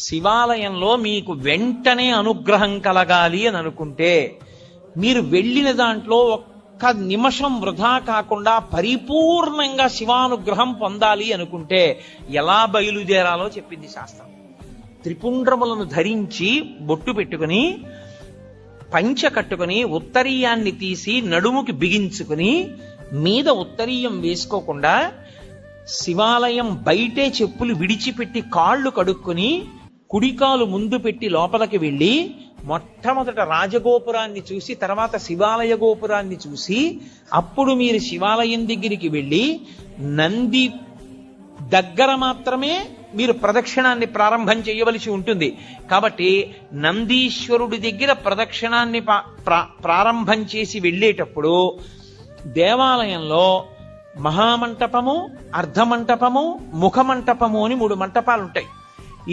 శివాలయంలో మీకు వెంటనే అనుగ్రహం కలగాలి అని అనుకుంటే మీరు వెళ్ళిన దాంట్లో ఒక్క నిమిషం వృధా కాకుండా పరిపూర్ణంగా శివానుగ్రహం పొందాలి అనుకుంటే ఎలా బయలుదేరాలో చెప్పింది శాస్త్రం. త్రిపుండ్రములను ధరించి బొట్టు పెట్టుకుని పంచ కట్టుకుని ఉత్తరీయాన్ని తీసి నడుముకి బిగించుకుని మీద ఉత్తరీయం వేసుకోకుండా శివాలయం బయటే చెప్పులు విడిచిపెట్టి కాళ్ళు కడుక్కుని కుడికాలు ముందు పెట్టి లోపలికి వెళ్ళి మొట్టమొదట రాజగోపురాన్ని చూసి తర్వాత శివాలయ గోపురాన్ని చూసి అప్పుడు మీరు శివాలయం దగ్గరికి వెళ్ళి నంది దగ్గర మాత్రమే మీరు ప్రదక్షిణాన్ని ప్రారంభం చేయవలసి ఉంటుంది. కాబట్టి నందీశ్వరుడి దగ్గర ప్రదక్షిణాన్ని ప్రారంభం చేసి వెళ్ళేటప్పుడు దేవాలయంలో మహామంటపము, అర్ధమంటపము, ముఖమంటపము అని 3 మంటపాలు ఉంటాయి.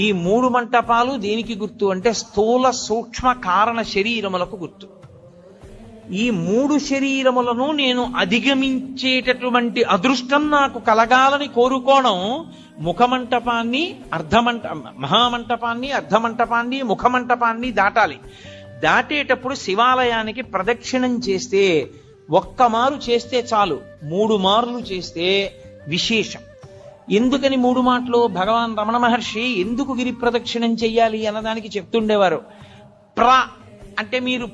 ఈ 3 మంటపాలు దేనికి గుర్తు అంటే స్థూల సూక్ష్మ కారణ శరీరములకు గుర్తు. ఈ 3 శరీరములను నేను అధిగమించేటటువంటి అదృష్టం నాకు కలగాలని కోరుకోవడం ముఖమంటపాన్ని, మహామంటపాన్ని, అర్ధమంటపాన్ని, ముఖమంటపాన్ని దాటాలి. దాటేటప్పుడు శివాలయానికి ప్రదక్షిణం చేస్తే ఒక్క మారు చేస్తే చాలు, 3 మార్లు చేస్తే విశేషం. ఎందుకని 3 మాటలు? భగవాన్ రమణ మహర్షి ఎందుకు గిరి ప్రదక్షిణం చెయ్యాలి అన్నదానికి చెప్తుండేవారు. అంటే మీరు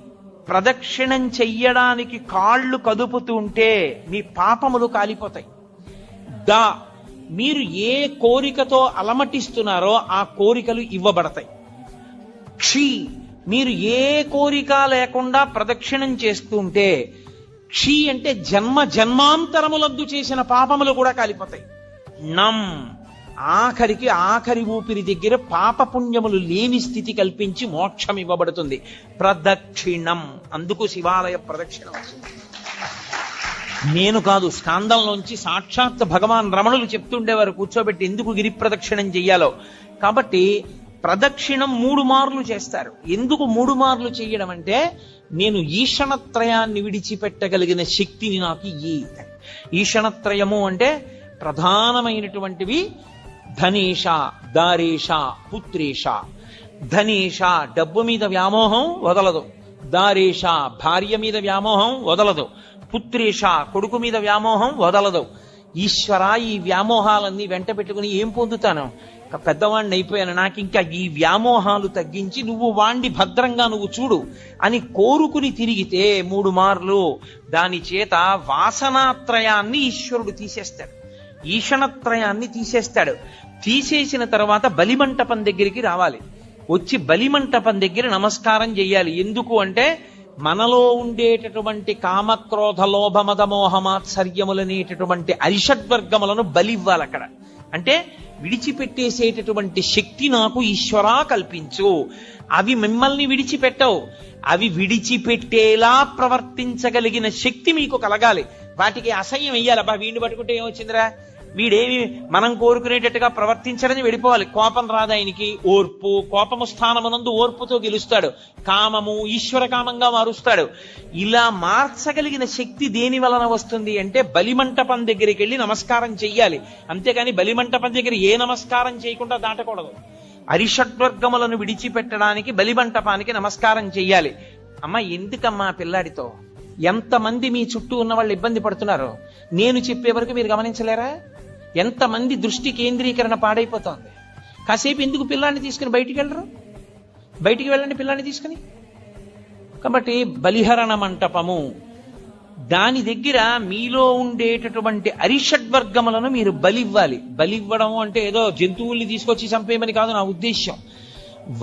ప్రదక్షిణం చెయ్యడానికి కాళ్ళు కదుపుతూ ఉంటే మీ పాపములు కాలిపోతాయి. మీరు ఏ కోరికతో అలమటిస్తున్నారో ఆ కోరికలు ఇవ్వబడతాయి. మీరు ఏ కోరిక లేకుండా ప్రదక్షిణం చేస్తుంటే అంటే జన్మాంతరములందు చేసిన పాపములు కూడా కాలిపోతాయి. ఆఖరి ఊపిరి దగ్గర పాపపుణ్యములు లేని స్థితి కల్పించి మోక్షం ఇవ్వబడుతుంది. ప్రదక్షిణం, అందుకు శివాలయ ప్రదక్షిణం. నేను కాదు, స్కాందంలోంచి సాక్షాత్ భగవాన్ రమణులు చెప్తుండేవారు కూర్చోబెట్టి ఎందుకు గిరి ప్రదక్షిణం చెయ్యాలో. కాబట్టి ప్రదక్షిణం 3 మార్లు చేస్తారు. ఎందుకు 3 మార్లు చేయడం అంటే నేను ఈషణత్రయాన్ని విడిచిపెట్టగలిగిన శక్తిని నాకు ఈషణత్రయము అంటే ప్రధానమైనటువంటివి ధనేష, దారేష, పుత్రేష. ధనేష డబ్బు మీద వ్యామోహం వదలదు, దారేష భార్య మీద వ్యామోహం వదలదు, పుత్రేష కొడుకు మీద వ్యామోహం వదలదు. ఈశ్వర, ఈ వ్యామోహాలన్నీ వెంట పెట్టుకుని ఏం పొందుతాను? పెద్దవాణ్ణి అయిపోయాను, నాకు ఇంకా ఈ వ్యామోహాలు తగ్గించి నువ్వు వాణ్ణి భద్రంగా నువ్వు చూడు అని కోరుకుని తిరిగితే 3 మార్లు దాని చేత వాసనాత్రయాన్ని ఈశ్వరుడు తీసేస్తాడు, ఈషణత్రయాన్ని తీసేస్తాడు. తీసేసిన తర్వాత బలిమంటపం దగ్గరికి రావాలి. వచ్చి బలిమంటపం దగ్గర నమస్కారం చెయ్యాలి. ఎందుకు అంటే మనలో ఉండేటటువంటి కామక్రోధ లోభ మద మోహమాత్సర్యములనేటటువంటి అరిషడ్వర్గములను బలివ్వాలి అక్కడ. అంటే విడిచిపెట్టేసేటటువంటి శక్తి నాకు ఈశ్వరా కల్పించు. అవి మిమ్మల్ని విడిచిపెట్టవు, అవి విడిచిపెట్టేలా ప్రవర్తించగలిగిన శక్తి మీకు కలగాలి. వాటికి అసహ్యం వెయ్యాలి. అబ్బా వీడిని పట్టుకుంటే ఏమొచ్చిందిరా, వీడేమి మనం కోరుకునేటట్టుగా ప్రవర్తించడని వెళ్ళిపోవాలి. కోపం రాదు ఆయనకి, ఓర్పు, కోపము స్థానమునందు ఓర్పుతో గెలుస్తాడు. కామము ఈశ్వర కామంగా మారుస్తాడు. ఇలా మార్చగలిగిన శక్తి దేని వలన వస్తుంది అంటే బలిమంటపం దగ్గరికి వెళ్ళి నమస్కారం చెయ్యాలి. అంతేకాని బలిమంటపం దగ్గర ఏ నమస్కారం చేయకుండా దాటకూడదు. అరిషడ్వర్గములను విడిచిపెట్టడానికి బలిమంటపానికి నమస్కారం చెయ్యాలి. అమ్మ ఎందుకమ్మా పిల్లాడితో ఎంతమంది మీ చుట్టూ ఉన్న వాళ్ళు ఇబ్బంది పడుతున్నారు నేను చెప్పే వరకు మీరు గమనించలేరా? ఎంతమంది దృష్టి కేంద్రీకరణ పాడైపోతోంది. కాసేపు ఎందుకు పిల్లాన్ని తీసుకుని బయటికి వెళ్ళరు? బయటికి వెళ్ళండి పిల్లాన్ని తీసుకుని. కాబట్టి బలిహరణ మంటపము, దాని దగ్గర మీలో ఉండేటటువంటి అరిషడ్వర్గములను మీరు బలివ్వాలి. బలివ్వడం అంటే ఏదో జంతువుల్ని తీసుకొచ్చి చంపేయమని కాదు నా ఉద్దేశ్యం.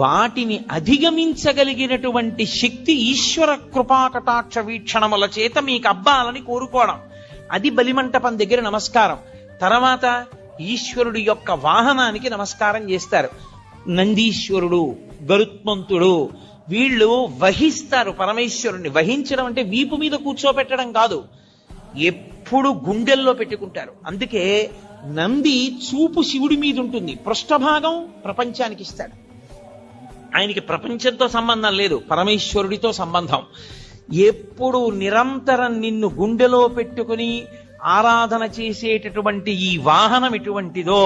వాటిని అధిగమించగలిగినటువంటి శక్తి ఈశ్వర కృపాకటాక్ష వీక్షణముల చేత మీకు అబ్బాలని కోరుకోవడం, అది బలిమంటపం దగ్గర నమస్కారం. తర్వాత ఈశ్వరుడి యొక్క వాహనానికి నమస్కారం చేస్తారు. నందీశ్వరుడు, గరుత్మంతుడు వీళ్ళు వహిస్తారు పరమేశ్వరుణ్ణి. వహించడం అంటే వీపు మీద కూర్చోబెట్టడం కాదు, ఎప్పుడు గుండెల్లో పెట్టుకుంటారు. అందుకే నంది చూపు శివుడి మీద ఉంటుంది, పృష్ఠభాగం ప్రపంచానికి ఇస్తాడు. ఆయనకి ప్రపంచంతో సంబంధం లేదు, పరమేశ్వరుడితో సంబంధం. ఎప్పుడు నిరంతరం నిన్ను గుండెలో పెట్టుకుని ఆరాధన చేసేటటువంటి ఈ వాహనం ఎటువంటిదో,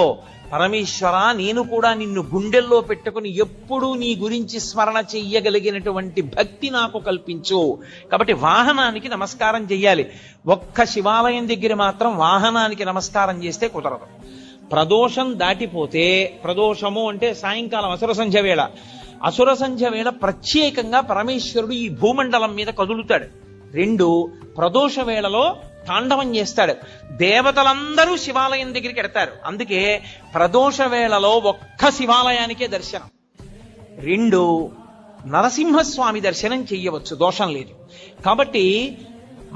పరమేశ్వర నేను కూడా నిన్ను గుండెల్లో పెట్టుకుని ఎప్పుడూ నీ గురించి స్మరణ చెయ్యగలిగినటువంటి భక్తి నాకు కల్పించు. కాబట్టి వాహనానికి నమస్కారం చెయ్యాలి. ఒక్క శివాలయం దగ్గర మాత్రం వాహనానికి నమస్కారం చేస్తే కుదరదు. ప్రదోషం దాటిపోతే, ప్రదోషము అంటే సాయంకాలం అసుర సంధ్య వేళ, అసుర సంధ్య వేళ ప్రత్యేకంగా పరమేశ్వరుడు ఈ భూమండలం మీద కదులుతాడు. 2 ప్రదోష వేళలో తాండవం చేస్తాడు. దేవతలందరూ శివాలయం దగ్గరికి ఎడతారు. అందుకే ప్రదోష వేళలో ఒక్క శివాలయానికే దర్శనం. 2 నరసింహస్వామి దర్శనం చెయ్యవచ్చు, దోషం లేదు. కాబట్టి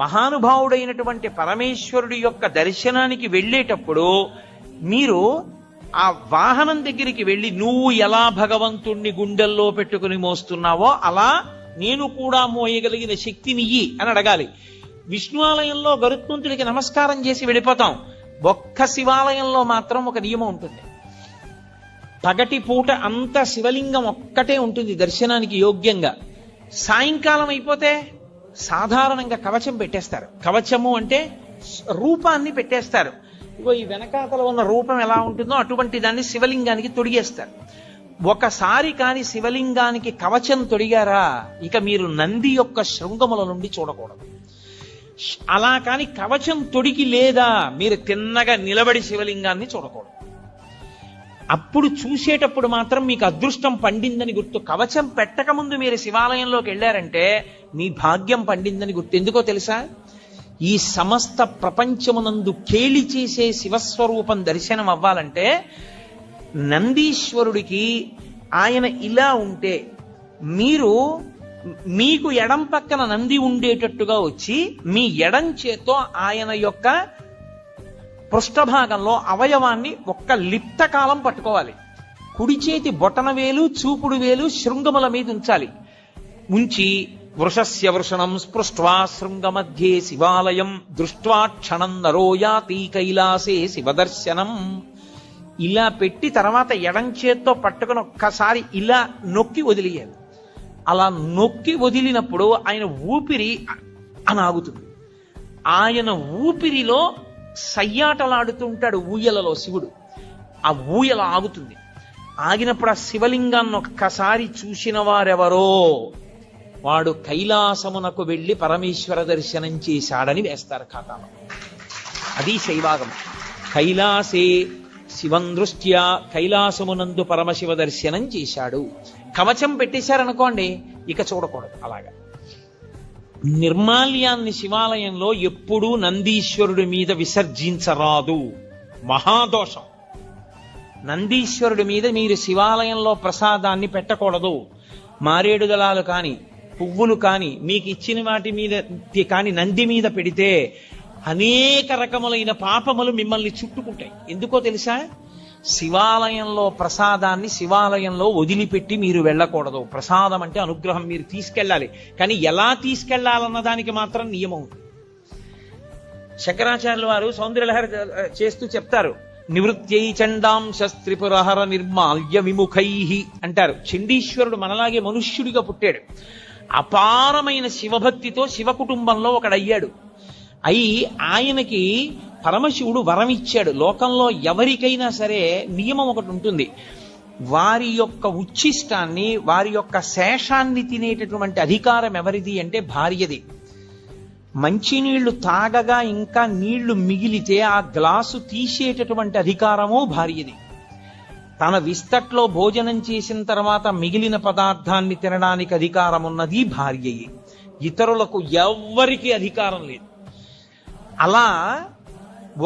మహానుభావుడైనటువంటి పరమేశ్వరుడి యొక్క దర్శనానికి వెళ్ళేటప్పుడు మీరు ఆ వాహనం దగ్గరికి వెళ్ళి నువ్వు ఎలా భగవంతుణ్ణి గుండెల్లో పెట్టుకుని మోస్తున్నావో అలా నేను కూడా మోయగలిగిన శక్తినియ్యి అని అడగాలి. విష్ణు ఆలయంలో గరుత్మంతుడికి నమస్కారం చేసి వెళ్ళిపోతాం. ఒక్క శివాలయంలో మాత్రం ఒక నియమం ఉంటుంది. పగటి పూట అంత శివలింగం ఒక్కటే ఉంటుంది దర్శనానికి యోగ్యంగా. సాయంకాలం అయిపోతే సాధారణంగా కవచం పెట్టేస్తారు. కవచము అంటే రూపాన్ని పెట్టేస్తారు. ఇగో ఈ వెనకాతల ఉన్న రూపం ఎలా ఉంటుందో అటువంటి దాన్ని శివలింగానికి తొడిగేస్తారు. ఒకసారి కాని శివలింగానికి కవచం తొడిగారా ఇక మీరు నంది యొక్క శృంగముల నుండి చూడకూడదు. అలా కాని కవచం తొడిగి లేదా మీరు తిన్నగా నిలబడి శివలింగాన్ని చూడకూడదు. అప్పుడు చూసేటప్పుడు మాత్రం మీకు అదృష్టం పండిందని గుర్తు. కవచం పెట్టకముందు మీరు శివాలయంలోకి వెళ్ళారంటే మీ భాగ్యం పండిందని గుర్తు. ఎందుకో తెలుసా? ఈ సమస్త ప్రపంచమునందు కేళి చేసే శివస్వరూపం దర్శనం అవ్వాలంటే నందీశ్వరుడికి ఆయన ఇలా ఉంటే మీకు ఎడం పక్కన నంది ఉండేటట్టుగా వచ్చి మీ ఎడం చేత్తో ఆయన యొక్క పృష్ఠభాగంలో అవయవాన్ని ఒక్క లిప్త కాలం పట్టుకోవాలి. కుడి చేతి బొటన వేలు చూపుడు వేలు శృంగముల మీద ఉంచాలి. ఉంచి వృషస్య వృషణం స్పృష్ట్వా శృంగమధ్యే శివాలయం దృష్ట్వా క్షణం నరో యాతి కైలాసే శివదర్శనం. ఇలా పెట్టి తర్వాత ఎడం చేత్తో పట్టుకుని ఒక్కసారి ఇలా నొక్కి వదిలేయాలి. అలా నొక్కి వదిలినప్పుడు ఆయన ఊపిరి అని ఆగుతుంది. ఆయన ఊపిరిలో సయ్యాటలాడుతుంటాడు ఊయలలో శివుడు. ఆ ఊయల ఆగుతుంది. ఆగినప్పుడు ఆ శివలింగాన్ని ఒక్కసారి చూసిన వారెవరో వాడు కైలాసమునకు వెళ్లి పరమేశ్వర దర్శనం చేశాడని వేస్తారు ఖాతాలో. అది శైవాగం. కైలాసే శివం దృష్ట్యా కైలాసమునందు పరమశివ దర్శనం చేశాడు. కవచం పెట్టేశారనుకోండి ఇక చూడకూడదు. అలాగా నిర్మాల్యాన్ని శివాలయంలో ఎప్పుడూ నందీశ్వరుడి మీద విసర్జించరాదు, మహాదోషం. నందీశ్వరుడి మీద మీరు శివాలయంలో ప్రసాదాన్ని పెట్టకూడదు. మారేడు దళాలు కాని పువ్వులు కాని మీకు ఇచ్చిన వాటి మీద కాని నంది మీద పెడితే అనేక రకములైన పాపములు మిమ్మల్ని చుట్టుకుంటాయి. ఎందుకో తెలుసా? శివాలయంలో ప్రసాదాన్ని శివాలయంలో వదిలిపెట్టి మీరు వెళ్ళకూడదు. ప్రసాదం అంటే అనుగ్రహం, మీరు తీసుకెళ్ళాలి. కానీ ఎలా తీసుకెళ్లాలన్న దానికి మాత్రం నియమం. శంకరాచార్యుల వారు సౌందర్యలహరి చేస్తూ చెప్తారు, నివృత్యై చండాంశ త్రిపురహర నిర్మాల్య విముఖై అంటారు. చండీశ్వరుడు మనలాగే మనుష్యుడిగా పుట్టాడు. అపారమైన శివభక్తితో శివ కుటుంబంలో ఒకడయ్యాడు. అయి ఆయనకి పరమశివుడు వరం ఇచ్చాడు. లోకంలో ఎవరికైనా సరే నియమం ఒకటి ఉంటుంది. వారి యొక్క ఉచ్ఛిష్టాన్ని, వారి యొక్క శేషాన్ని తినేటటువంటి అధికారం ఎవరిది అంటే భార్యది. మంచినీళ్లు తాగగా ఇంకా నీళ్లు మిగిలితే ఆ గ్లాసు తీసేటటువంటి అధికారము భార్యది. తన విస్తట్లో భోజనం చేసిన తర్వాత మిగిలిన పదార్థాన్ని తినడానికి అధికారం ఉన్నది భార్యయే. ఇతరులకు ఎవ్వరికీ అధికారం లేదు. అలా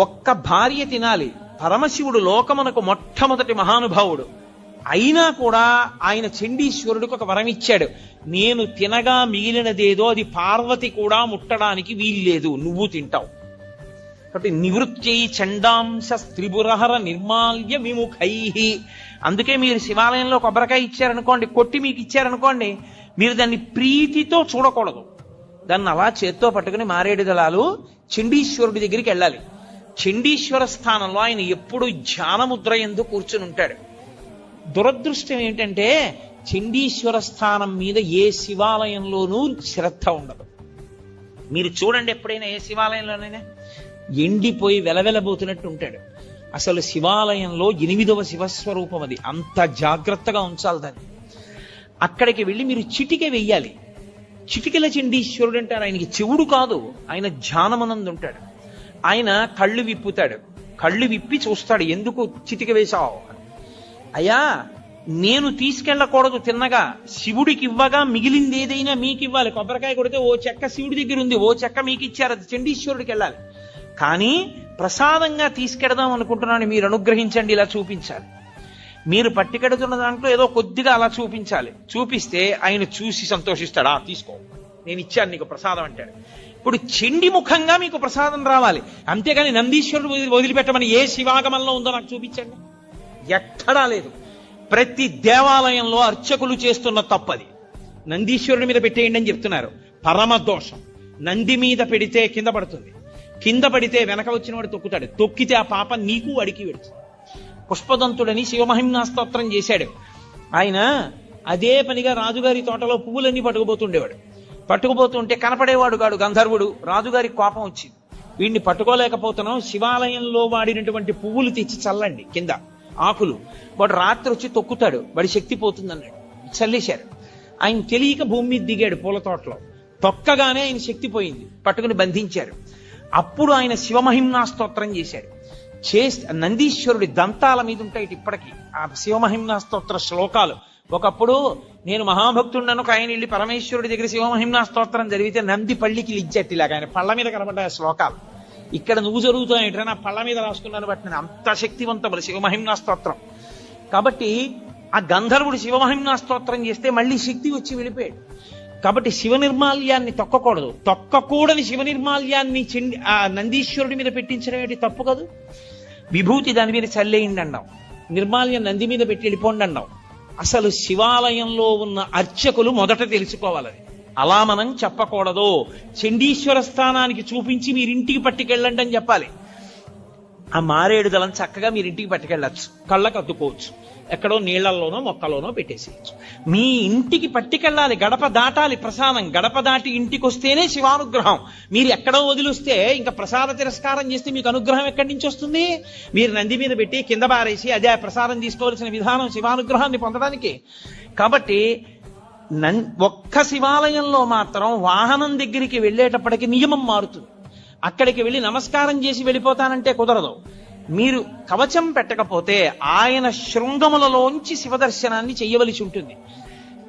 ఒక్క భార్య తినాలి. పరమశివుడు లోకమునకు మొట్టమొదటి మహానుభావుడు అయినా కూడా ఆయన చండీశ్వరుడికి ఒక వరం ఇచ్చాడు. నేను తినగా మిగిలినదేదో అది పార్వతి కూడా ముట్టడానికి వీల్లేదు, నువ్వు తింటావు. కాబట్టి నివృత్యై చండాంశ త్రిపురహర నిర్మాల్య విముఖై. అందుకే మీరు శివాలయంలో కొబ్బరికాయ ఇచ్చారనుకోండి, కొట్టి మీకు ఇచ్చారనుకోండి, మీరు దాన్ని ప్రీతితో చూడకూడదు. దాన్ని అలా చేత్తో పట్టుకుని మారేడు దళాలు చండీశ్వరుడి దగ్గరికి వెళ్ళాలి. చండీశ్వర స్థానంలో ఆయన ఎప్పుడు ధ్యానముద్ర యందు కూర్చుని ఉంటాడు. దురదృష్టం ఏంటంటే చండీశ్వర స్థానం మీద ఏ శివాలయంలోనూ శ్రద్ధ ఉండదు. మీరు చూడండి, ఎప్పుడైనా ఏ శివాలయంలోనైనా ఎండిపోయి వెలవెలబోతున్నట్టు ఉంటాడు. అసలు శివాలయంలో 8వ శివస్వరూపం అది. అంత జాగ్రత్తగా ఉంచాలి దాన్ని. అక్కడికి వెళ్ళి మీరు చిటికె వెయ్యాలి. చిటికెల చండీశ్వరుడు అంటారు. ఆయనకి చెవుడు కాదు, ఆయన ధ్యానమనందు ఉంటాడు. ఆయన కళ్ళు విప్పుతాడు. కళ్ళు విప్పి చూస్తాడు, ఎందుకు చిటిక వేశావు? అయ్యా, నేను తీసుకెళ్ళకూడదు తిన్నగా, శివుడికి ఇవ్వగా మిగిలింది ఏదైనా మీకు ఇవ్వాలి. కొబ్బరికాయ కొడితే ఓ చెక్క శివుడి దగ్గర ఉంది, ఓ చెక్క మీకు ఇచ్చారు, అది చండీశ్వరుడికి వెళ్ళాలి. కానీ ప్రసాదంగా తీసుకెడదాం అనుకుంటున్నాను, మీరు అనుగ్రహించండి, ఇలా చూపించాలి. మీరు పట్టుకెడుతున్న దాంట్లో ఏదో కొద్దిగా అలా చూపించాలి. చూపిస్తే ఆయన చూసి సంతోషిస్తాడు. తీసుకో, నేను ఇచ్చాను నీకు ప్రసాదం అంటాడు. ఇప్పుడు చండి ముఖంగా మీకు ప్రసాదం రావాలి, అంతేగాని నందీశ్వరుడు వదిలిపెట్టమని ఏ శివాగమంలో ఉందో నాకు చూపించండి. ఎక్కడా లేదు. ప్రతి దేవాలయంలో అర్చకులు చేస్తున్న తప్పది. నందీశ్వరుడి మీద పెట్టేయండి అని చెప్తున్నారు, పరమ దోషం. నంది మీద పెడితే కింద పడుతుంది, కింద పడితే వెనక వచ్చిన వాడు తొక్కుతాడు, తొక్కితే ఆ పాప నీకు అడికి పెడుతుంది. పుష్పదంతుడని శివమహిమ్నా స్తోత్రం చేశాడు ఆయన. అదే పనిగా రాజుగారి తోటలో పువ్వులన్నీ పట్టుకుపోతుండేవాడు. పట్టుకుపోతుంటే కనపడేవాడు కాడు గంధర్వుడు. రాజుగారికి కోపం వచ్చింది, వీడిని పట్టుకోలేకపోతున్నాం, శివాలయంలో వాడినటువంటి పువ్వులు తెచ్చి చల్లండి కింద ఆకులు. వాడు రాత్రి వచ్చి తొక్కుతాడు, వాడి శక్తి పోతుందన్నాడు. చల్లేశారు. ఆయన తెలియక భూమి మీద దిగాడు పూల తోటలో. తొక్కగానే ఆయన శక్తి పోయింది, పట్టుకుని బంధించారు. అప్పుడు ఆయన శివమహిమ్నా స్తోత్రం చేశాడు. నందీశ్వరుడి దంతాల మీద ఉంటాయి ఇప్పటికీ ఆ శివమహిమ్నా స్తోత్ర శ్లోకాలు. ఒకప్పుడు నేను మహాభక్తుడను, ఆయన వెళ్ళి పరమేశ్వరుడి దగ్గర శివమహిమ్నా స్తోత్రం జరిగితే నంది పళ్ళికి లిజ్జట్టిలాగా ఆయన పళ్ళ మీద కనబడ్డాయి శ్లోకాలు. ఇక్కడ నువ్వు జరుగుతాయంటే నా పళ్ళ మీద రాసుకున్నాను బట్టి నేను అంత శక్తివంతములు శివమహిమ్నా స్తోత్రం. కాబట్టి ఆ గంధర్వుడు శివమహిమ్నా స్తోత్రం చేస్తే మళ్ళీ శక్తి వచ్చి వెళ్ళిపోయాడు. కాబట్టి శివ నిర్మాల్యాన్ని తొక్కకూడదు. తొక్కకూడని శివ నిర్మాల్యాన్ని ఆ నందీశ్వరుడి మీద పెట్టించడం ఏంటి? తప్పు కాదు. విభూతి దాని మీద చల్లేయండి అన్నాం, నిర్మాల్యం నంది మీద పెట్టి వెళ్ళిపోండి అన్నాం. అసలు శివాలయంలో ఉన్న అర్చకులు మొదట తెలుసుకోవాలని. అలా మనం చెప్పకూడదు. చండీశ్వర స్థానానికి చూపించి మీరింటికి పట్టుకెళ్ళండి అని చెప్పాలి. ఆ మారేడు దళం చక్కగా మీరింటికి పట్టుకెళ్ళచ్చు, కళ్ళకు అద్దుకోవచ్చు, ఎక్కడో నీళ్లలోనో మొక్కలోనో పెట్టేసేయచ్చు. మీ ఇంటికి పట్టుకెళ్ళాలి, గడప దాటాలి ప్రసాదం. గడప దాటి ఇంటికి వస్తేనే శివానుగ్రహం. మీరు ఎక్కడో వదిలిస్తే ఇంకా ప్రసాద తిరస్కారం చేస్తే మీకు అనుగ్రహం ఎక్కడి నుంచి వస్తుంది? మీరు నంది మీద పెట్టి కింద బారేసి అదే ప్రసాదం తీసుకోవాల్సిన విధానం శివానుగ్రహాన్ని పొందడానికి. కాబట్టి ఒక్క శివాలయంలో మాత్రం వాహనం దగ్గరికి వెళ్ళేటప్పటికి నియమం మారుతుంది. అక్కడికి వెళ్ళి నమస్కారం చేసి వెళ్ళిపోతానంటే కుదరదు. మీరు కవచం పెట్టకపోతే ఆయన శృంగములలోంచి శివదర్శనాన్ని చెయ్యవలసి ఉంటుంది.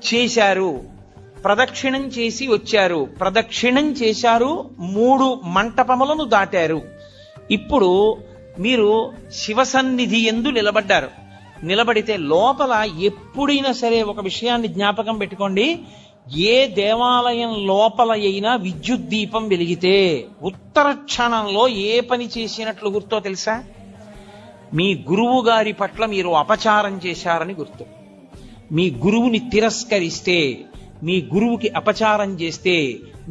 చేశారు, ప్రదక్షిణం చేసి వచ్చారు, ప్రదక్షిణం చేశారు, 3 మంటపములను దాటారు. ఇప్పుడు మీరు శివసన్నిధి యందు నిలబడ్డారు. నిలబడితే లోపల ఎప్పుడైనా సరే ఒక విషయాన్ని జ్ఞాపకం పెట్టుకోండి. ఏ దేవాలయం లోపల అయినా విద్యుత్ దీపం వెలిగితే ఉత్తర క్షణంలో ఏ పని చేసినట్లు గుర్తో తెలుసా? మీ గురువు గారి పట్ల మీరు అపచారం చేశారని గుర్తు. మీ గురువుని తిరస్కరిస్తే, మీ గురువుకి అపచారం చేస్తే,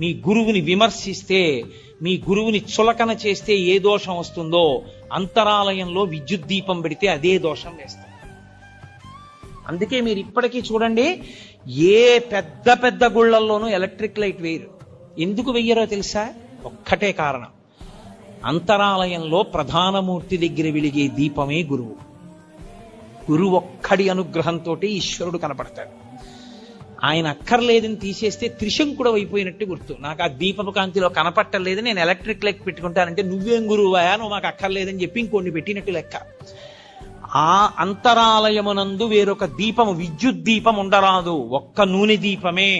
మీ గురువుని విమర్శిస్తే, మీ గురువుని చులకన చేస్తే ఏ దోషం వస్తుందో అంతరాలయంలో విద్యుత్ దీపం పెడితే అదే దోషం వేస్తారు. అందుకే మీరు ఇప్పటికీ చూడండి, ఏ పెద్ద పెద్ద గుళ్ళల్లోనూ ఎలక్ట్రిక్ లైట్ వేయరు. ఎందుకు వెయ్యరో తెలుసా? ఒక్కటే కారణం, అంతరాలయంలో ప్రధానమూర్తి దగ్గర వెలిగే దీపమే గురువు. గురువు ఒక్కడి అనుగ్రహంతో ఈశ్వరుడు కనపడతాడు. ఆయన అక్కర్లేదని తీసేస్తే త్రిశంకుడు అయిపోయినట్టు గుర్తు. నాకు ఆ దీపపు కాంతిలో కనపట్టలేదు, నేను ఎలక్ట్రిక్ లైట్ పెట్టుకుంటానంటే నువ్వేం గురువయా, నువ్వు మాకు అక్కర్లేదని చెప్పి ఇంకొన్ని పెట్టినట్టు లెక్క. ఆ అంతరాలయమునందు వేరొక దీపము, విద్యుత్ దీపం ఉండరాదు, ఒక్క నూనె దీపమే.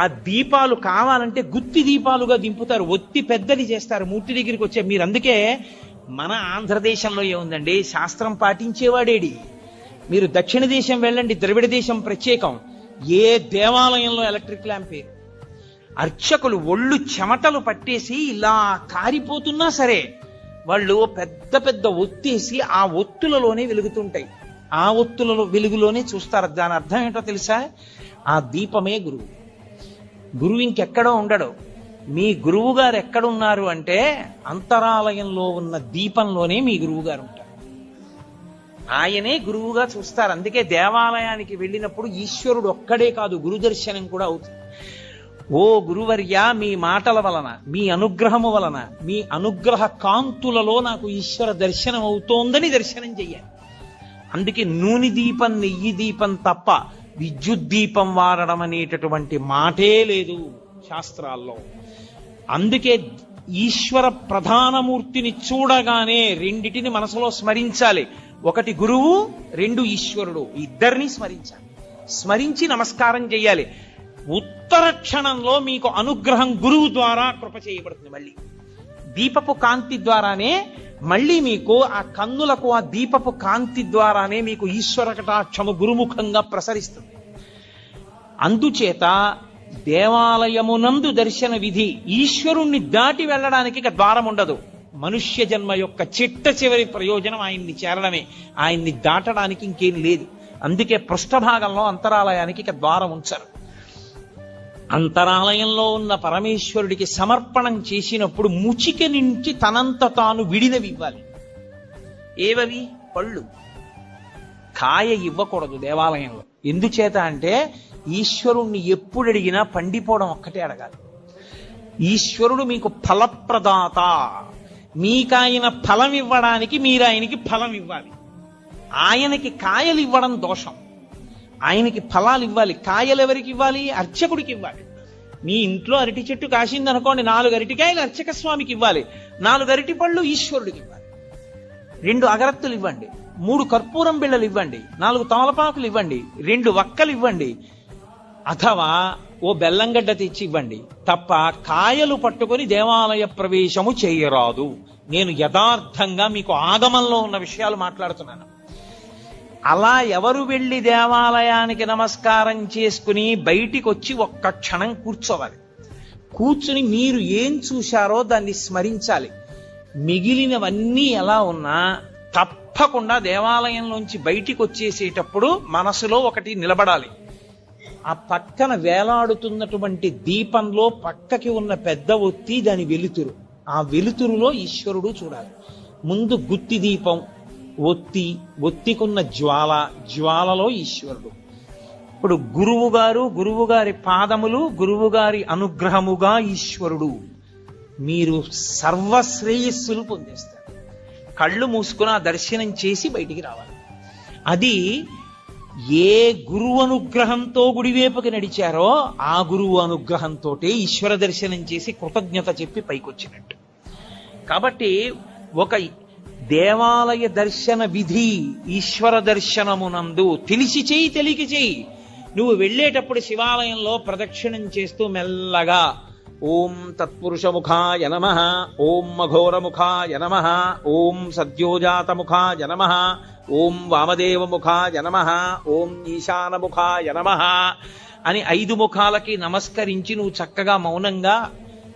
ఆ దీపాలు కావాలంటే గుత్తి దీపాలుగా దింపుతారు, ఒత్తి పెద్దది చేస్తారు మూర్తి దగ్గరికి వచ్చే. మీరు అందుకే మన ఆంధ్రదేశంలో ఏముందండి, శాస్త్రం పాటించేవాడేడి. మీరు దక్షిణ దేశం వెళ్ళండి, ద్రవిడ దేశం ప్రత్యేకం, ఏ దేవాలయంలో ఎలక్ట్రిక్ ల్యాంపే. అర్చకులు ఒళ్ళు చెమటలు పట్టేసి ఇలా కారిపోతున్నా సరే వాళ్ళు పెద్ద పెద్ద ఒత్తేసి ఆ ఒత్తులలోనే వెలుగుతుంటాయి, ఆ ఒత్తులలో వెలుగులోనే చూస్తారు. దాని అర్థం ఏంటో తెలుసా? ఆ దీపమే గురువు. గురువు ఇంకెక్కడో ఉండడు. మీ గురువు గారు ఎక్కడున్నారు అంటే అంతరాలయంలో ఉన్న దీపంలోనే మీ గురువు గారు ఉంటారు. ఆయనే గురువుగా చూస్తారు. అందుకే దేవాలయానికి వెళ్ళినప్పుడు ఈశ్వరుడు ఒక్కడే కాదు, గురు దర్శనం కూడా అవుతుంది. ఓ గురువర్య, మీ మాటల వలన, మీ అనుగ్రహము వలన, మీ అనుగ్రహ కాంతులలో నాకు ఈశ్వర దర్శనం అవుతోందని దర్శనం చెయ్యాలి. అందుకే నూనె దీపం నెయ్యి దీపం తప్ప విద్యుత్ దీపం వాడడం అనేటటువంటి మాటే లేదు శాస్త్రాల్లో. అందుకే ఈశ్వర ప్రధానమూర్తిని చూడగానే రెండిటిని మనసులో స్మరించాలి. ఒకటి గురువు, రెండు ఈశ్వరుడు, ఇద్దరిని స్మరించాలి. స్మరించి నమస్కారం చెయ్యాలి. ఉత్తర క్షణంలో మీకు అనుగ్రహం గురువు ద్వారా కృప చేయబడుతుంది. మళ్ళీ దీపపు కాంతి ద్వారానే మళ్ళీ మీకు ఆ కన్నులకు ఆ దీపపు కాంతి ద్వారానే మీకు ఈశ్వర కటాక్షము గురుముఖంగా ప్రసరిస్తుంది. అందుచేత దేవాలయమునందు దర్శన విధి, ఈశ్వరుణ్ణి దాటి వెళ్ళడానికి ఇక ద్వారం ఉండదు. మనుష్య జన్మ యొక్క చిట్ట చివరి ప్రయోజనం ఆయన్ని చేరడమే, ఆయన్ని దాటడానికి ఇంకేం లేదు. అందుకే పృష్ఠభాగంలో అంతరాలయానికి ఇక ద్వారం ఉంచరు. అంతరాలయంలో ఉన్న పరమేశ్వరుడికి సమర్పణం చేసినప్పుడు ముచిక నుంచి తనంత తాను విడినవి ఇవ్వాలి. ఏవవి? పళ్ళు. కాయ ఇవ్వకూడదు దేవాలయంలో. ఎందుచేత అంటే ఈశ్వరుణ్ణి ఎప్పుడు అడిగినా పండిపోవడం ఒక్కటే అడగాలి. ఈశ్వరుడు మీకు ఫలప్రదాత. మీకాయన ఫలం ఇవ్వడానికి మీరు ఆయనకి ఫలం ఇవ్వాలి. ఆయనకి కాయలు ఇవ్వడం దోషం. ఆయనకి ఫలాలు ఇవ్వాలి. కాయలు ఎవరికి ఇవ్వాలి? అర్చకుడికి ఇవ్వాలి. మీ ఇంట్లో అరటి చెట్టు కాసింది అనుకోండి, 4 అరటికాయలు అర్చక స్వామికి ఇవ్వాలి, 4 అరటి పళ్ళు ఈశ్వరుడికి ఇవ్వాలి. 2 అగరత్తులు ఇవ్వండి, 3 కర్పూరం బిళ్ళలు ఇవ్వండి, 4 తమలపాకులు ఇవ్వండి, 2 వక్కలు ఇవ్వండి, అథవా ఓ బెల్లంగడ్డ తెచ్చి ఇవ్వండి. తప్ప కాయలు పట్టుకొని దేవాలయ ప్రవేశము చేయరాదు. నేను యథార్థంగా మీకు ఆగమంలో ఉన్న విషయాలు మాట్లాడుతున్నాను. అలా ఎవరు వెళ్ళి దేవాలయానికి నమస్కారం చేసుకుని బయటికి వచ్చి ఒక్క క్షణం కూర్చోవాలి. కూర్చుని మీరు ఏం చూశారో దాన్ని స్మరించాలి. మిగిలినవన్నీ ఎలా ఉన్నా తప్పకుండా దేవాలయంలోంచి బయటికి వచ్చేసేటప్పుడు మనసులో ఒకటి నిలబడాలి. ఆ పక్కన వేలాడుతున్నటువంటి దీపంలో పక్కకి ఉన్న పెద్ద ఒత్తి దాని వెలుతురు, ఆ వెలుతురులో ఈశ్వరుడు చూడాలి. ముందు గుత్తి దీపం, ఒత్తికున్న జ్వాలలో ఈశ్వరుడు. ఇప్పుడు గురువుగారి పాదములు, గురువుగారి అనుగ్రహముగా ఈశ్వరుడు. మీరు సర్వశ్రేయస్సులు పొందేస్తారు. కళ్ళు మూసుకుని ఆ దర్శనం చేసి బయటికి రావాలి. అది ఏ గురువు అనుగ్రహంతో గుడివేపుకి నడిచారో ఆ గురువు అనుగ్రహంతో ఈశ్వర దర్శనం చేసి కృతజ్ఞత చెప్పి పైకొచ్చినట్టు. కాబట్టి ఒక దేవాలయ దర్శన విధి ఈశ్వర దర్శనమునందు తెలిసి చేయి, తెలియక చేయి. నువ్వు వెళ్ళేటప్పుడు శివాలయంలో ప్రదక్షిణం చేస్తూ మెల్లగా ఓం తత్పురుషముఖాయ నమః, ఓం అఘోరముఖాయ నమః, ఓం సద్యోజాతముఖాయ నమః, ఓం వామదేవముఖాయ నమః, ఓం ఈశానముఖాయ నమః అని 5 ముఖాలకి నమస్కరించి నువ్వు చక్కగా మౌనంగా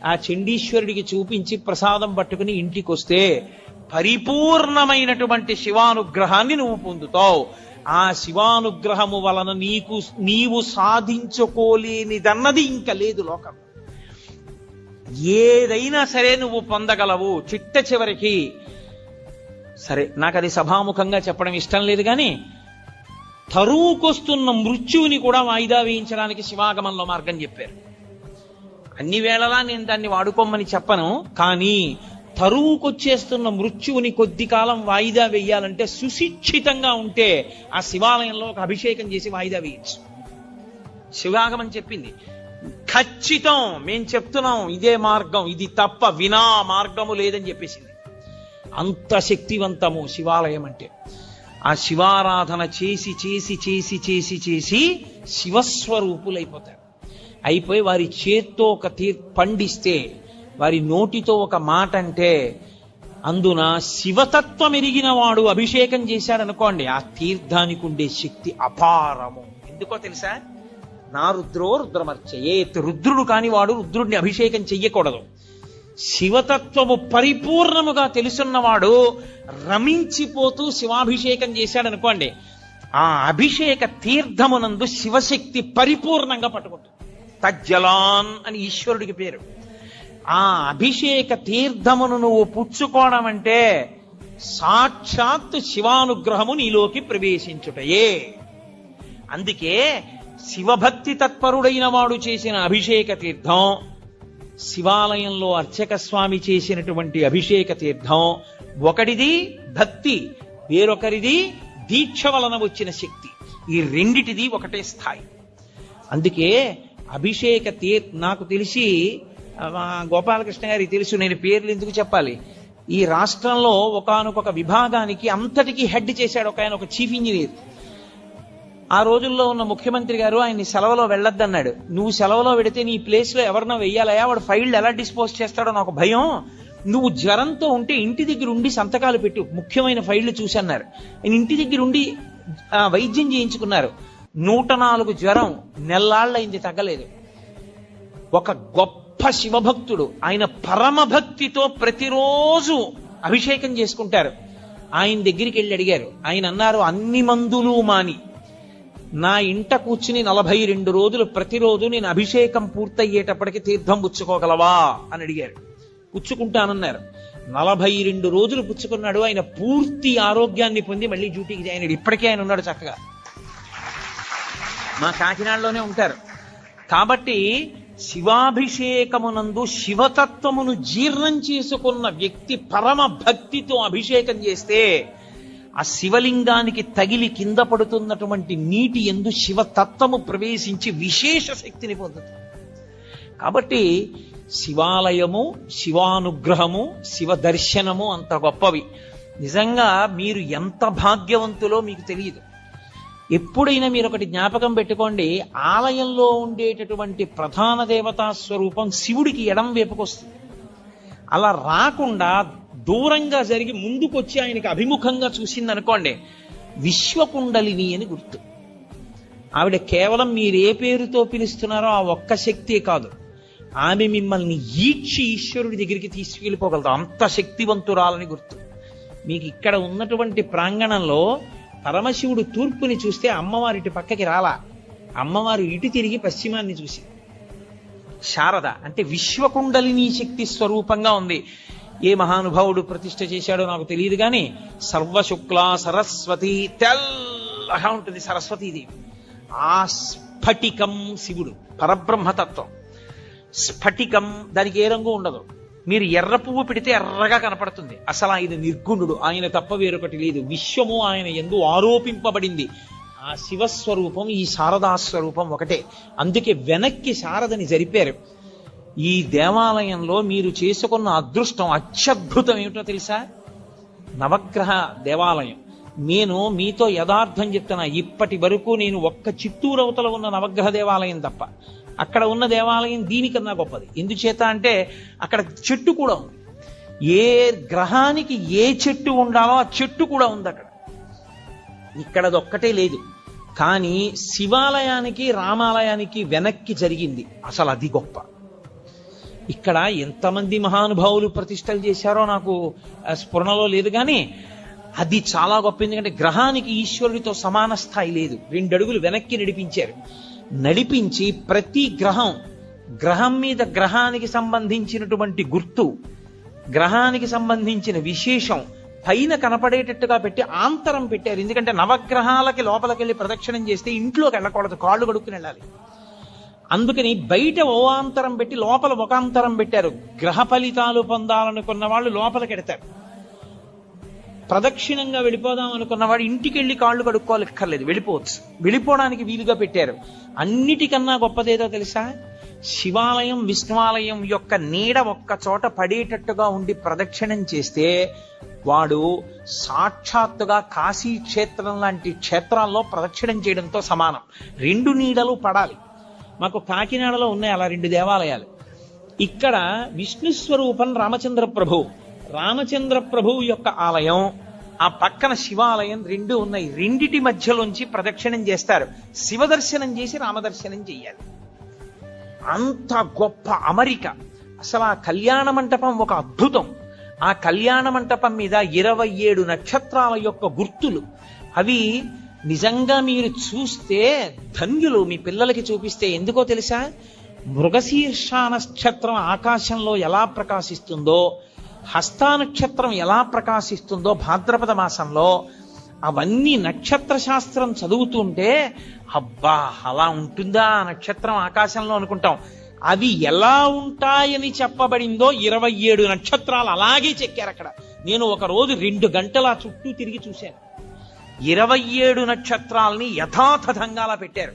ఆ చండీశ్వరుడికి చూపించి ప్రసాదం పట్టుకుని ఇంటికి వస్తే పరిపూర్ణమైనటువంటి శివానుగ్రహాన్ని నువ్వు పొందుతావు. ఆ శివానుగ్రహము వలన నీవు సాధించుకోలేనిదన్నది ఇంకా లేదు లోకం. ఏదైనా సరే నువ్వు పొందగలవు. చిట్ట చివరికి సరే, నాకు అది సభాముఖంగా చెప్పడం ఇష్టం లేదు, కానీ తరువుకొస్తున్న మృత్యువుని కూడా వాయిదా వేయించడానికి శివాగమంలో మార్గం చెప్పారు. అన్ని వేళలా నేను దాన్ని వాడుకోమని చెప్పను, కానీ తరువుకొచ్చేస్తున్న మృత్యువుని కొద్ది కాలం వాయిదా వేయాలంటే సుశిక్షితంగా ఉంటే ఆ శివాలయంలో ఒక అభిషేకం చేసి వాయిదా వేయచ్చు. శివాగమం చెప్పింది. ఖచ్చితం మేం చెప్తున్నాం ఇదే మార్గం, ఇది తప్ప వినా మార్గము లేదని చెప్పేసింది. అంత శక్తివంతము శివాలయం అంటే. ఆ శివారాధన చేసి చేసి చేసి చేసి చేసి శివస్వరూపులైపోతారు. అయిపోయి వారి చేత్తో ఒక పండిస్తే, వారి నోటితో ఒక మాట అంటే, అందున శివతత్వం ఎరిగిన వాడు అభిషేకం చేశాడనుకోండి, ఆ తీర్థానికి ఉండే శక్తి అపారము. ఎందుకో తెలుసా? నా రుద్రో రుద్రమర్చయేత్. రుద్రుడు కాని వాడు రుద్రుడిని అభిషేకం చెయ్యకూడదు. శివతత్వము పరిపూర్ణముగా తెలుసున్నవాడు రమించిపోతూ శివాభిషేకం చేశాడనుకోండి, ఆ అభిషేక తీర్థమునందు శివశక్తి పరిపూర్ణంగా పట్టుకుంటుంది. తజ్జలాన్ అని ఈశ్వరుడికి పేరు. ఆ అభిషేక తీర్థమును నువ్వు పుచ్చుకోవడం అంటే సాక్షాత్ శివానుగ్రహము నీలోకి ప్రవేశించుటయే. అందుకే శివభక్తి తత్పరుడైన వాడు చేసిన అభిషేక తీర్థం, శివాలయంలో అర్చక స్వామి చేసినటువంటి అభిషేక తీర్థం, ఒకటిది భక్తి, వేరొకరిది దీక్ష వలన వచ్చిన శక్తి. ఈ రెండిటిది ఒకటే స్థాయి. అందుకే అభిషేక నాకు తెలిసి గోపాలకృష్ణ గారికి తెలుసు, నేను పేర్లు ఎందుకు చెప్పాలి, ఈ రాష్ట్రంలో ఒకానొక విభాగానికి అంతటికీ హెడ్ చేశాడు ఒక చీఫ్ ఇంజనీర్. ఆ రోజుల్లో ఉన్న ముఖ్యమంత్రి గారు ఆయన్ని సెలవులో వెళ్ళొద్దన్నాడు. నువ్వు సెలవులో వెడితే నీ ప్లేస్ లో ఎవరినో వెయ్యాలయా, వాడు ఫైల్ ఎలా డిస్పోజ్ చేస్తాడో నాకు భయం, నువ్వు జ్వరంతో ఉంటే ఇంటి దగ్గర ఉండి సంతకాలు పెట్టు, ముఖ్యమైన ఫైళ్లు చూసన్నారు. ఆయన ఇంటి దగ్గర ఉండి వైద్యం చేయించుకున్నారు. 104 జ్వరం, నెల్లాళ్ళైంది, తగ్గలేదు. ఒక గొప్ప శివభక్తుడు, ఆయన పరమభక్తితో ప్రతిరోజు అభిషేకం చేసుకుంటారు. ఆయన దగ్గరికి వెళ్ళి అడిగారు. ఆయన అన్నారు, అన్ని మందులు మాని నా ఇంట కూర్చుని 42 రోజులు ప్రతిరోజు నేను అభిషేకం పూర్తయ్యేటప్పటికి తీర్థం పుచ్చుకోగలవా అని అడిగారు. పుచ్చుకుంటానన్నారు. 42 రోజులు పుచ్చుకున్నాడు. ఆయన పూర్తి ఆరోగ్యాన్ని పొంది మళ్ళీ డ్యూటీకి జాయిన్ అయ్యాడు. ఇప్పటికే ఆయన ఉన్నాడు చక్కగా, మా కాకినాడలోనే ఉంటారు. కాబట్టి శివాభిషేకమునందు శివతత్వమును జీర్ణం చేసుకున్న వ్యక్తి పరమ భక్తితో అభిషేకం చేస్తే ఆ శివలింగానికి తగిలి కింద పడుతున్నటువంటి నీటి యందు శివతత్వము ప్రవేశించి విశేష శక్తిని పొందుతుంది. కాబట్టి శివాలయము, శివానుగ్రహము, శివ దర్శనము అంత గొప్పవి. నిజంగా మీరు ఎంత భాగ్యవంతులో మీకు తెలియదు. ఎప్పుడైనా మీరు ఒకటి జ్ఞాపకం పెట్టుకోండి, ఆలయంలో ఉండేటటువంటి ప్రధాన దేవతా స్వరూపం శివుడికి ఎడం వైపుకొస్తుంది. అలా రాకుండా దూరంగా జరిగి ముందుకొచ్చి ఆయనకి అభిముఖంగా చూసిందనుకోండి, విశ్వకుండలిని అని గుర్తు. ఆవిడ కేవలం మీరు ఏ పేరుతో పిలుస్తున్నారో ఆ ఒక్క శక్తే కాదు, ఆమె మిమ్మల్ని ఈడ్చి ఈశ్వరుడి దగ్గరికి తీసుకెళ్ళిపోగలదు, అంత శక్తివంతురాలని గుర్తు. మీకు ఇక్కడ ఉన్నటువంటి ప్రాంగణంలో పరమశివుడు తూర్పుని చూస్తే అమ్మవారు ఇటు పక్కకి రాలా, అమ్మవారు ఇటు తిరిగి పశ్చిమాన్ని చూసి. శారద అంటే విశ్వకుండలిని శక్తి స్వరూపంగా ఉంది. ఏ మహానుభావుడు ప్రతిష్ఠ చేశాడో నాకు తెలియదు కానీ సర్వశుక్ల సరస్వతి, తెల్లగా ఉంటుంది సరస్వతీదేవి. ఆ స్ఫటికం శివుడు, పరబ్రహ్మతత్వం. స్ఫటికం, దానికి ఏ రంగు ఉండదు. మీరు ఎర్ర పువ్వు పెడితే ఎర్రగా కనపడుతుంది. అసలు ఆయన నిర్గుణుడు, ఆయన తప్ప వేరొకటి లేదు. విశ్వము ఆయన యందు ఆరోపింపబడింది. ఆ శివస్వరూపం, ఈ శారదాస్వరూపం ఒకటే. అందుకే వెనక్కి శారదని జరిపారు. ఈ దేవాలయంలో మీరు చేసుకున్న అదృష్టం అత్యద్భుతం ఏమిటో తెలుసా? నవగ్రహ దేవాలయం. నేను మీతో యథార్థం చెప్తున్నా, ఇప్పటి వరకు నేను ఒక్క చిత్తూరు అవతల ఉన్న నవగ్రహ దేవాలయం తప్ప అక్కడ ఉన్న దేవాలయం దీనికన్నా గొప్పది. ఎందుచేత అంటే అక్కడ చెట్టు కూడా ఉంది. ఏ గ్రహానికి ఏ చెట్టు ఉండాలో ఆ చెట్టు కూడా ఉంది అక్కడ. ఇక్కడదొక్కటే లేదు. కానీ శివాలయానికి రామాలయానికి వెనక్కి జరిగింది, అసలు అది గొప్ప. ఇక్కడ ఎంతమంది మహానుభావులు ప్రతిష్టలు చేశారో నాకు స్ఫురణలో లేదు, కానీ అది చాలా గొప్ప. ఎందుకంటే గ్రహానికి ఈశ్వరుడితో సమాన స్థాయి లేదు. 2 అడుగులు వెనక్కి నడిపించారు. నడిపించి ప్రతి గ్రహం మీద గ్రహానికి సంబంధించినటువంటి గుర్తు, గ్రహానికి సంబంధించిన విశేషం పైన కనపడేటట్టుగా పెట్టి ఆంతరం పెట్టారు. ఎందుకంటే నవగ్రహాలకి లోపలికి వెళ్ళి ప్రదక్షిణం చేస్తే ఇంట్లోకి వెళ్ళకూడదు, కాళ్ళు కడుక్కుని వెళ్ళాలి. అందుకని బయట ఓ ఆంతరం పెట్టి లోపల ఒక ఆంతరం పెట్టారు. గ్రహ ఫలితాలు పొందాలనుకున్న వాళ్ళు లోపలికి ఎడతారు. ప్రదక్షిణంగా వెళ్ళిపోదాం అనుకున్నవాడు ఇంటికి వెళ్ళి కాళ్ళు కడుక్కోలేక్కర్లేదు, వెళ్ళిపోవచ్చు. వెళ్ళిపోవడానికి వీలుగా పెట్టారు. అన్నిటికన్నా గొప్పదేదో తెలుసా? శివాలయం విష్ణువాలయం యొక్క నీడ ఒక్క చోట పడేటట్టుగా ఉండి ప్రదక్షిణం చేస్తే వాడు సాక్షాత్తుగా కాశీ క్షేత్రం లాంటి క్షేత్రాల్లో ప్రదక్షిణం చేయడంతో సమానం. 2 నీడలు పడాలి. మాకు కాకినాడలో ఉన్నాయి అలా 2 దేవాలయాలు. ఇక్కడ విష్ణు స్వరూపం రామచంద్ర ప్రభు, రామచంద్ర ప్రభువు యొక్క ఆలయం, ఆ పక్కన శివాలయం 2 ఉన్నాయి. రెండిటి మధ్యలోంచి ప్రదక్షిణం చేస్తారు. శివ దర్శనం చేసి రామదర్శనం చెయ్యాలి. అంత గొప్ప అమరిక. అసలు ఆ కళ్యాణ మంటపం ఒక అద్భుతం. ఆ కళ్యాణ మంటపం మీద 27 నక్షత్రాల యొక్క గుర్తులు. అవి నిజంగా మీరు చూస్తే ధన్యులు. మీ పిల్లలకి చూపిస్తే. ఎందుకో తెలుసా? మృగశీర్ష నక్షత్రం ఆకాశంలో ఎలా ప్రకాశిస్తుందో, హస్త నక్షత్రం ఎలా ప్రకాశిస్తుందో భాద్రపద మాసంలో, అవన్నీ నక్షత్ర శాస్త్రం చదువుతుంటే అబ్బా అలా ఉంటుందా నక్షత్రం ఆకాశంలో అనుకుంటాం. అవి ఎలా ఉంటాయని చెప్పబడిందో 27 నక్షత్రాలు అలాగే చెక్కారు అక్కడ. నేను ఒక రోజు 2 గంటల చుట్టూ తిరిగి చూశాను. 27 నక్షత్రాలని యథాతథంగా అలా పెట్టారు.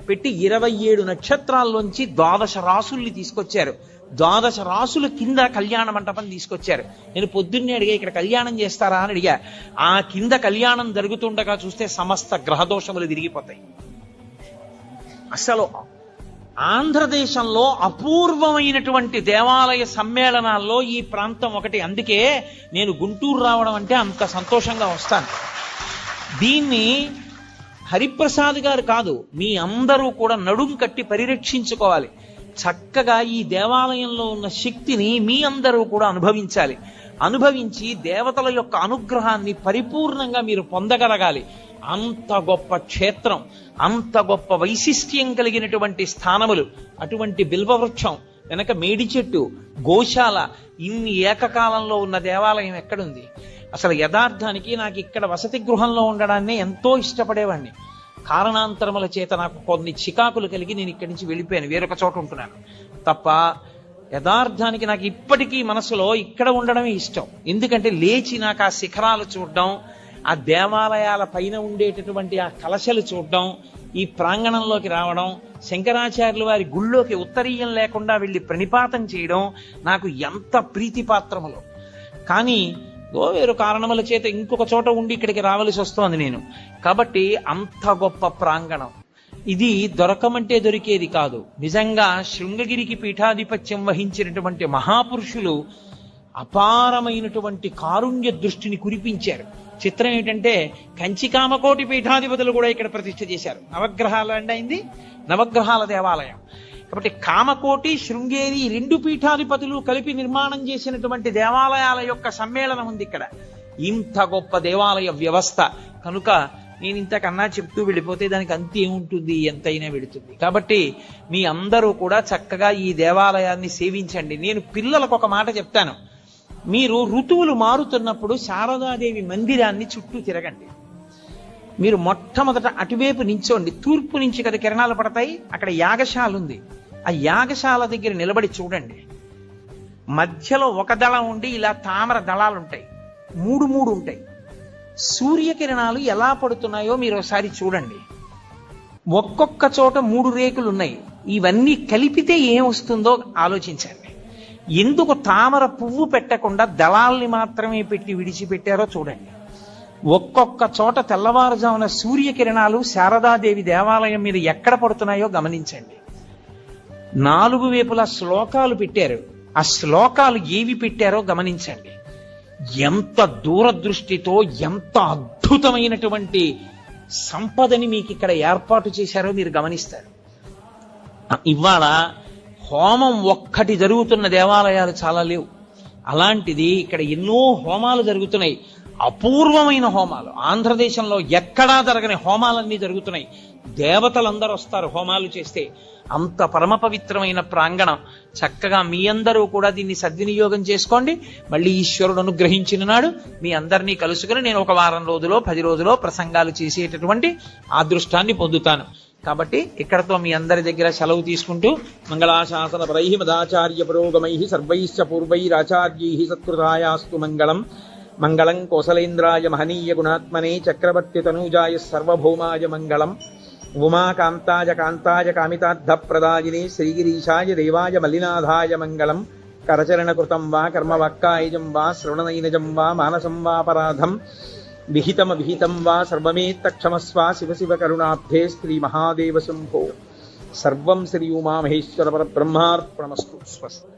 పెట్టి 27 నక్షత్రాల్లోంచి 12 రాసుల్ని తీసుకొచ్చారు. 12 రాసుల కింద కళ్యాణ మంటపం తీసుకొచ్చారు. నేను పొద్దున్నే అడిగా, ఇక్కడ కళ్యాణం చేస్తారా అని అడిగా. ఆ కింద కళ్యాణం జరుగుతుండగా చూస్తే సమస్త గ్రహదోషములు తిరిగిపోతాయి. అసలు ఆంధ్రదేశంలో అపూర్వమైనటువంటి దేవాలయ సమ్మేళనాల్లో ఈ ప్రాంతం ఒకటి. అందుకే నేను గుంటూరు రావడం అంటే అంత సంతోషంగా వస్తాను. దీన్ని హరిప్రసాద్ గారు కాదు, మీ అందరూ కూడా నడుం కట్టి పరిరక్షించుకోవాలి. చక్కగా ఈ దేవాలయంలో ఉన్న శక్తిని మీ అందరూ కూడా అనుభవించాలి. అనుభవించి దేవతల యొక్క అనుగ్రహాన్ని పరిపూర్ణంగా మీరు పొందగలగాలి. అంత గొప్ప క్షేత్రం, అంత గొప్ప వైశిష్ట్యం కలిగినటువంటి స్థానములు. అటువంటి బిల్వవృక్షం వెనక మేడి చెట్టు, గోశాల, ఇన్ని ఏకకాలంలో ఉన్న దేవాలయం ఎక్కడుంది? అసలు యథార్థానికి నాకు ఇక్కడ వసతి గృహంలో ఉండడాన్ని ఎంతో ఇష్టపడేవాడిని. కారణాంతరముల చేత నాకు కొన్ని చికాకులు కలిగి నేను ఇక్కడి నుంచి వెళ్ళిపోయాను, వేరొక చోట ఉంటున్నాను తప్ప. యథార్థానికి నాకు ఇప్పటికీ మనసులో ఇక్కడ ఉండడమే ఇష్టం. ఎందుకంటే లేచి నాకు ఆ శిఖరాలు చూడడం, ఆ దేవాలయాల పైన ఉండేటటువంటి ఆ కలశలు చూడడం, ఈ ప్రాంగణంలోకి రావడం, శంకరాచార్యుల వారి గుళ్ళోకి ఉత్తరీయం లేకుండా వెళ్ళి ప్రణిపాతం చేయడం నాకు ఎంత ప్రీతిపాత్రములో. కానీ వేరు కారణముల చేత ఇంకొక చోట ఉండి ఇక్కడికి రావలసి వస్తోంది నేను. కాబట్టి అంత గొప్ప ప్రాంగణం ఇది. దొరకమంటే దొరికేది కాదు. నిజంగా శృంగగిరికి పీఠాధిపత్యం వహించినటువంటి మహాపురుషులు అపారమైనటువంటి కారుణ్య దృష్టిని కురిపించారు. చిత్రం ఏంటంటే కంచికామకోటి పీఠాధిపతులు కూడా ఇక్కడ ప్రతిష్ఠ చేశారు. నవగ్రహాలు అంటే అయింది నవగ్రహాల దేవాలయం. కాబట్టి కామకోటి, శృంగేరి 2 పీఠాధిపతులు కలిపి నిర్మాణం చేసినటువంటి దేవాలయాల యొక్క సమ్మేళనం ఉంది ఇక్కడ. ఇంత గొప్ప దేవాలయ వ్యవస్థ కనుక నేను ఇంతకన్నా చెప్తూ వెళ్ళిపోతే దానికి అంత ఏముంటుంది, ఎంతైనా వెళుతుంది. కాబట్టి మీ అందరూ కూడా చక్కగా ఈ దేవాలయాన్ని సేవించండి. నేను పిల్లలకు ఒక మాట చెప్తాను. మీరు ఋతువులు మారుతున్నప్పుడు శారదాదేవి మందిరాన్ని చుట్టూ తిరగండి. మీరు మొట్టమొదట అటువైపు నించోండి. తూర్పు నుంచి కదా కిరణాలు పడతాయి. అక్కడ యాగశాల ఉంది. ఆ యాగశాల దగ్గర నిలబడి చూడండి. మధ్యలో ఒక దళం ఉండి ఇలా తామర దళాలు ఉంటాయి, 3 ఉంటాయి. సూర్యకిరణాలు ఎలా పడుతున్నాయో మీరు ఒకసారి చూడండి. ఒక్కొక్క చోట 3 రేకులు ఉన్నాయి. ఇవన్నీ కలిపితే ఏం వస్తుందో ఆలోచించండి. ఎందుకు తామర పువ్వు పెట్టకుండా దళాల్ని మాత్రమే పెట్టి విడిచిపెట్టారో చూడండి. ఒక్కొక్క చోట తెల్లవారుజామున సూర్యకిరణాలు శారదాదేవి దేవాలయం మీద ఎక్కడ పడుతున్నాయో గమనించండి. 4 వైపులా శ్లోకాలు పెట్టారు. ఆ శ్లోకాలు ఏవి పెట్టారో గమనించండి. ఎంత దూరదృష్టితో, ఎంత అద్భుతమైనటువంటి సంపదని మీకు ఇక్కడ ఏర్పాటు చేశారో మీరు గమనిస్తారు. ఇవాళ హోమం ఒక్కటి జరుగుతున్న దేవాలయాలు చాలా లేవు. అలాంటిది ఇక్కడ ఎన్నో హోమాలు జరుగుతున్నాయి. అపూర్వమైన హోమాలు. ఆంధ్రదేశంలో ఎక్కడా జరగని హోమాలన్నీ జరుగుతున్నాయి. దేవతలందరూ వస్తారు హోమాలు చేస్తే. అంత పరమ పవిత్రమైన ప్రాంగణం. చక్కగా మీ అందరూ కూడా దీన్ని సద్వినియోగం చేసుకోండి. మళ్ళీ ఈశ్వరుడు అనుగ్రహించిన నాడు మీ అందరినీ కలుసుకుని నేను ఒక వారం రోజులో 10 రోజులో ప్రసంగాలు చేసేటటువంటి అదృష్టాన్ని పొందుతాను. కాబట్టి ఇక్కడతో మీ అందరి దగ్గర సెలవు తీసుకుంటూ మంగళాశాసన పరై మదాచార్య పురోగమై సర్వైశ్చ పూర్వైరాచార్యై సత్కృతాయాస్తు మంగళం. మంగళం కోసలేంద్రాయ మహనీయ గుణాత్మనే చక్రవర్తి తనూజాయ సర్వభౌమాయ మంగళం. ఉమాకాంతాయ కాంతాయ కామితార్థప్రదాయినే శ్రీగిరీశాయ దేవాయ మల్లినాథాయ మంగళం. కరచరణకృతం వా కర్మవాక్కాయజం వా శ్రవణనైనజం వా మానసం వాపరాధం విహితం వా సర్వమేత్తక్షమస్వ శివ శివ కరుణాబ్ధే శ్రీ మహాదేవ శంభో. సర్వం శ్రీ ఉమామహేశ్వర పరబ్రహ్మార్పణమస్తు. స్వస్తి.